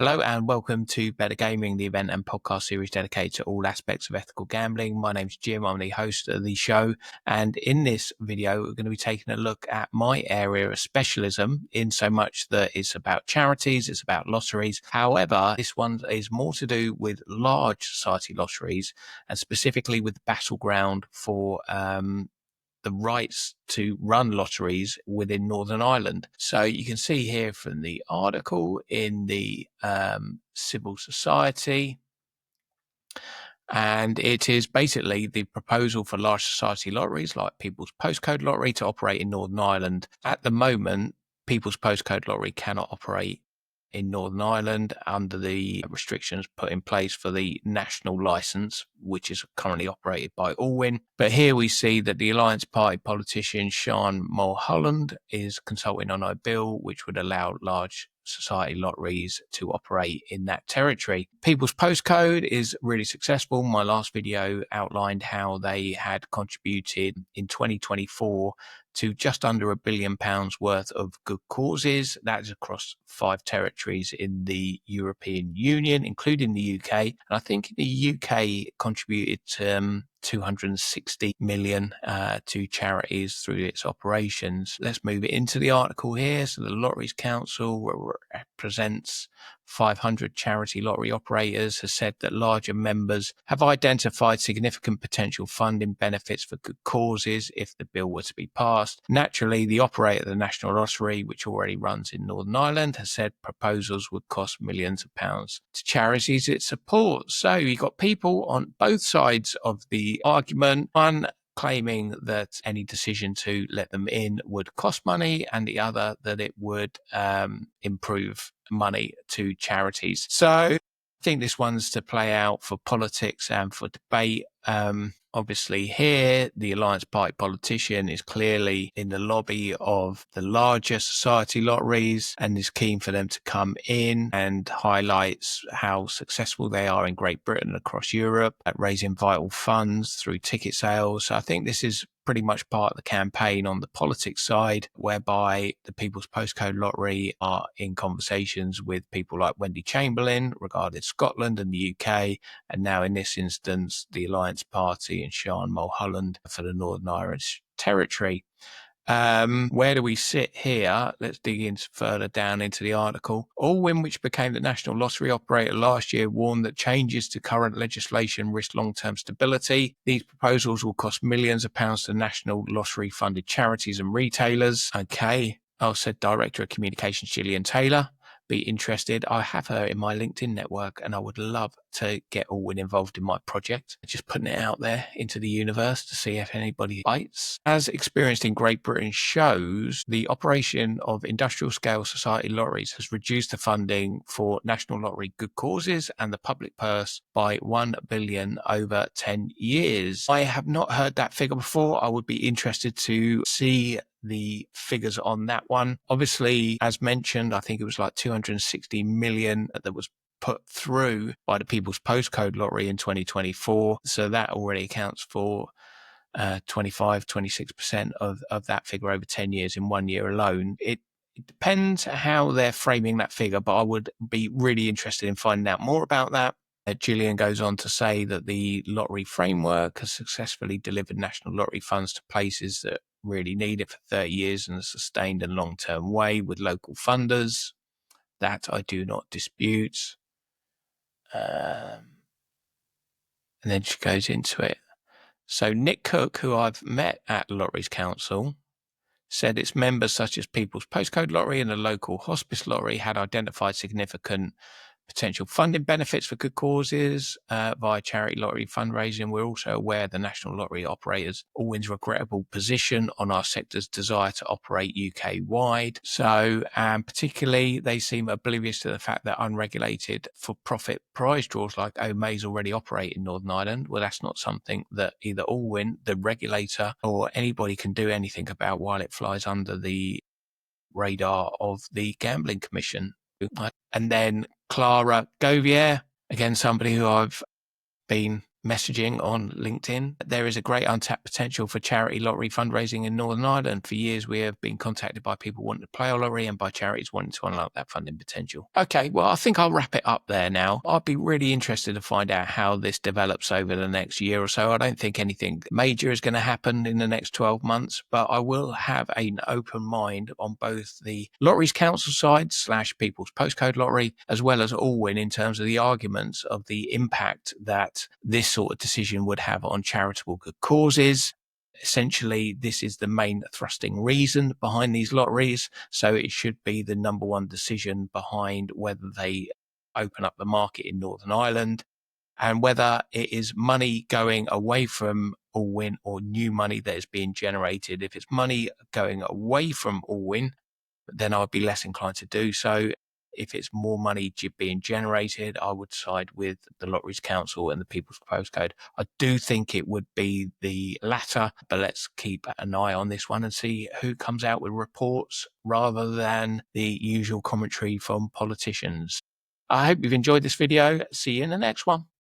Hello and welcome to Better Gaming, the event and podcast series dedicated to all aspects of ethical gambling. My name's Jim, I'm the host of the show, and in this video we're going to be taking a look at my area of specialism, in so much that it's about charities, it's about lotteries. However, this one is more to do with large society lotteries, and specifically with the battleground for the rights to run lotteries within Northern Ireland. So you can see here from the article in the civil society, and it is basically the proposal for large society lotteries like People's Postcode Lottery to operate in Northern Ireland. At the moment, People's Postcode Lottery cannot operate in Northern Ireland under the restrictions put in place for the national licence, which is currently operated by Allwyn. But here we see that the Alliance Party politician Sean Mulholland is consulting on a bill which would allow large society lotteries to operate in that territory. People's Postcode is really successful. My last video outlined how they had contributed in 2024 to just under £1 billion worth of good causes. That is across 5 territories in the European Union, including the UK. And I think the UK contributed 260 million to charities through its operations. Let's move it into the article here. So the Lotteries Council represents 500 charity lottery operators, has said that larger members have identified significant potential funding benefits for good causes if the bill were to be passed. Naturally, the operator of the National Lottery, which already runs in Northern Ireland, has said proposals would cost millions of pounds to charities it supports. So you've got people on both sides of the argument. One claiming that any decision to let them in would cost money, and the other that it would improve money to charities. So I think this one's to play out for politics and for debate. Obviously here, the Alliance Party politician is clearly in the lobby of the larger society lotteries and is keen for them to come in, and highlights how successful they are in Great Britain and across Europe at raising vital funds through ticket sales. So I think this is pretty much part of the campaign on the politics side, whereby the People's Postcode Lottery are in conversations with people like Wendy Chamberlain regarding Scotland and the UK, and now in this instance the Alliance Party and Sean Mulholland for the Northern Irish Territory. Where do we sit here? Let's dig in further down into the article. Allwyn, which became the national lottery operator last year, warned that changes to current legislation risk long-term stability. These proposals will cost millions of pounds to national lottery-funded charities and retailers. Okay, said Director of Communications Gillian Taylor. Be interested. I have her in my LinkedIn network, and I would love to get Allwyn involved in my project. Just putting it out there into the universe to see if anybody bites. As experienced in Great Britain shows, the operation of industrial scale society lotteries has reduced the funding for national lottery good causes and the public purse by 1 billion over 10 years. I have not heard that figure before. I would be interested to see the figures on that one. Obviously, as mentioned, I think it was like 260 million that was put through by the People's Postcode Lottery in 2024. So that already accounts for 26% of that figure over 10 years in 1 year alone. It depends how they're framing that figure, but I would be really interested in finding out more about that. Gillian goes on to say that the lottery framework has successfully delivered national lottery funds to places that really need it for 30 years in a sustained and long-term way with local funders. That I do not dispute. And then she goes into it. So Nick Cook, who I've met at Lotteries Council, said its members such as People's Postcode Lottery and the local hospice lottery had identified significant potential funding benefits for good causes via charity lottery fundraising. We're also aware of the national lottery operators' always regrettable position on our sector's desire to operate UK-wide. So particularly, they seem oblivious to the fact that unregulated for-profit prize draws like O'May's already operate in Northern Ireland. Well, that's not something that either Allwyn, the regulator, or anybody can do anything about while it flies under the radar of the Gambling Commission. And then Clara Govier, again, somebody who I've been messaging on LinkedIn. There is a great untapped potential for charity lottery fundraising in Northern Ireland. For years, we have been contacted by people wanting to play a lottery and by charities wanting to unlock that funding potential. Okay, well, I think I'll wrap it up there now. I'd be really interested to find out how this develops over the next year or so. I don't think anything major is going to happen in the next 12 months, but I will have an open mind on both the Lotteries Council side / People's Postcode Lottery, as well as Allwyn, in terms of the arguments of the impact that this sort of decision would have on charitable good causes. Essentially, this is the main thrusting reason behind these lotteries, so it should be the number one decision behind whether they open up the market in Northern Ireland, and whether it is money going away from Allwyn or new money that is being generated. If it's money going away from Allwyn, then I'd be less inclined to do so. If it's more money being generated, I would side with the Lotteries Council and the People's Postcode. I do think it would be the latter, but let's keep an eye on this one and see who comes out with reports rather than the usual commentary from politicians. I hope you've enjoyed this video. See you in the next one.